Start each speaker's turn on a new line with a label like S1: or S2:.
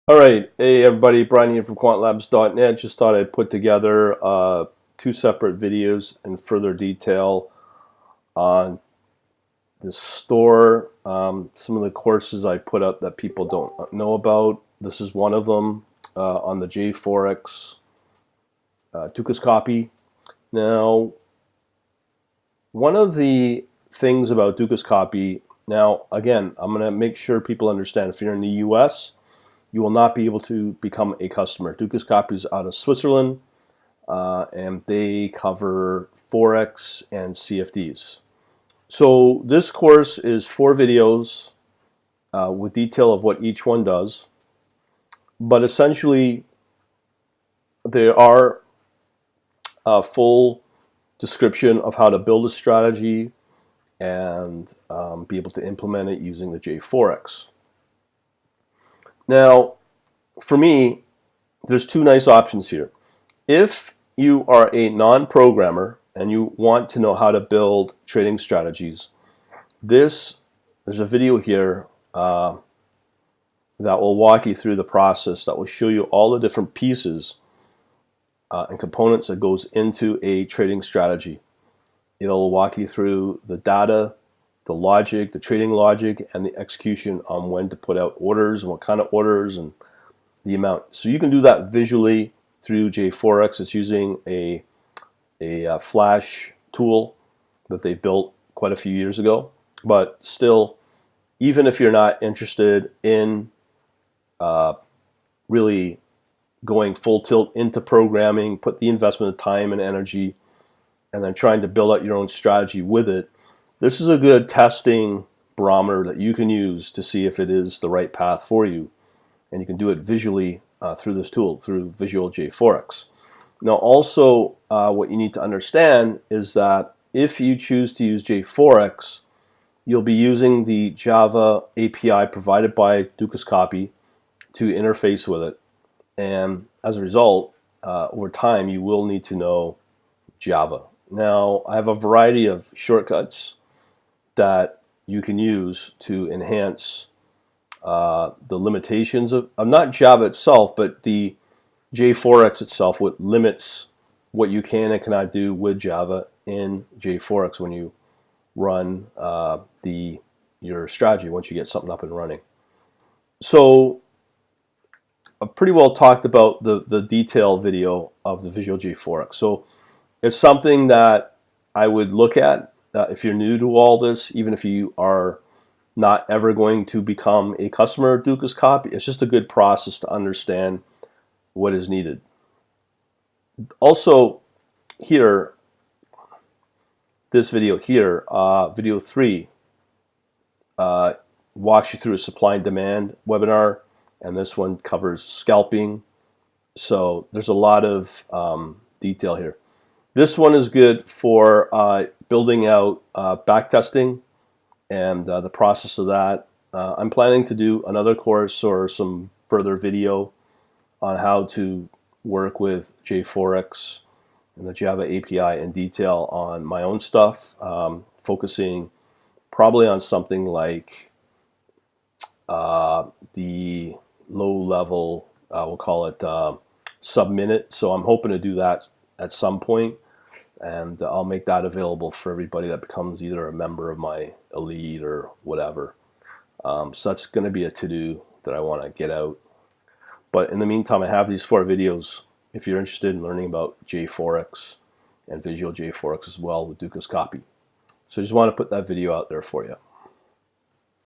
S1: All right, hey everybody, Brian here from quantlabs.net. Just thought I'd put together two separate videos in further detail on the store. Some of the courses I put up that people don't know about. This is one of them on the JForex Dukascopy. Now, one of the things about Dukascopy, now again, I'm going to make sure people understand if you're in the US, you will not be able to become a customer. Dukascopy is out of Switzerland, and they cover forex and CFDs. So this course is 4 videos with detail of what each one does, but essentially there are a full description of how to build a strategy and be able to implement it using the JForex. Now, for me, there's 2 nice options here. If you are a non-programmer and you want to know how to build trading strategies, there's a video here that will walk you through the process, that will show you all the different pieces and components that goes into a trading strategy. It'll walk you through the data, the logic, the trading logic, and the execution on when to put out orders and what kind of orders and the amount. So you can do that visually through JForex. It's using a Flash tool that they built quite a few years ago. But still, even if you're not interested in really going full tilt into programming, put the investment of time and energy, and then trying to build out your own strategy with it, this is a good testing barometer that you can use to see if it is the right path for you. And you can do it visually through this tool, through Visual JForex. Now also, what you need to understand is that if you choose to use JForex, you'll be using the Java API provided by Dukascopy to interface with it. And as a result, over time, you will need to know Java. Now, I have a variety of shortcuts that you can use to enhance the limitations of not Java itself, but the JForex itself, what limits what you can and cannot do with Java in JForex when you run your strategy once you get something up and running. So I've pretty well talked about the detailed video of the Visual JForex. So it's something that I would look at if you're new to all this, even if you are not ever going to become a customer of Dukascopy. It's just a good process to understand what is needed. Also, here, this video here, video 3, walks you through a supply and demand webinar, and this one covers scalping. So there's a lot of detail here. This one is good for building out backtesting and the process of that. I'm planning to do another course or some further video on how to work with JForex and the Java API in detail on my own stuff, focusing probably on something like the low level, we'll call it sub-minute. So I'm hoping to do that at some point, and I'll make that available for everybody that becomes either a member of my elite or whatever. So that's going to be a to-do that I want to get out. But in the meantime, I have these 4 videos if you're interested in learning about JForex and Visual JForex as well with Dukascopy. So I just want to put that video out there for you.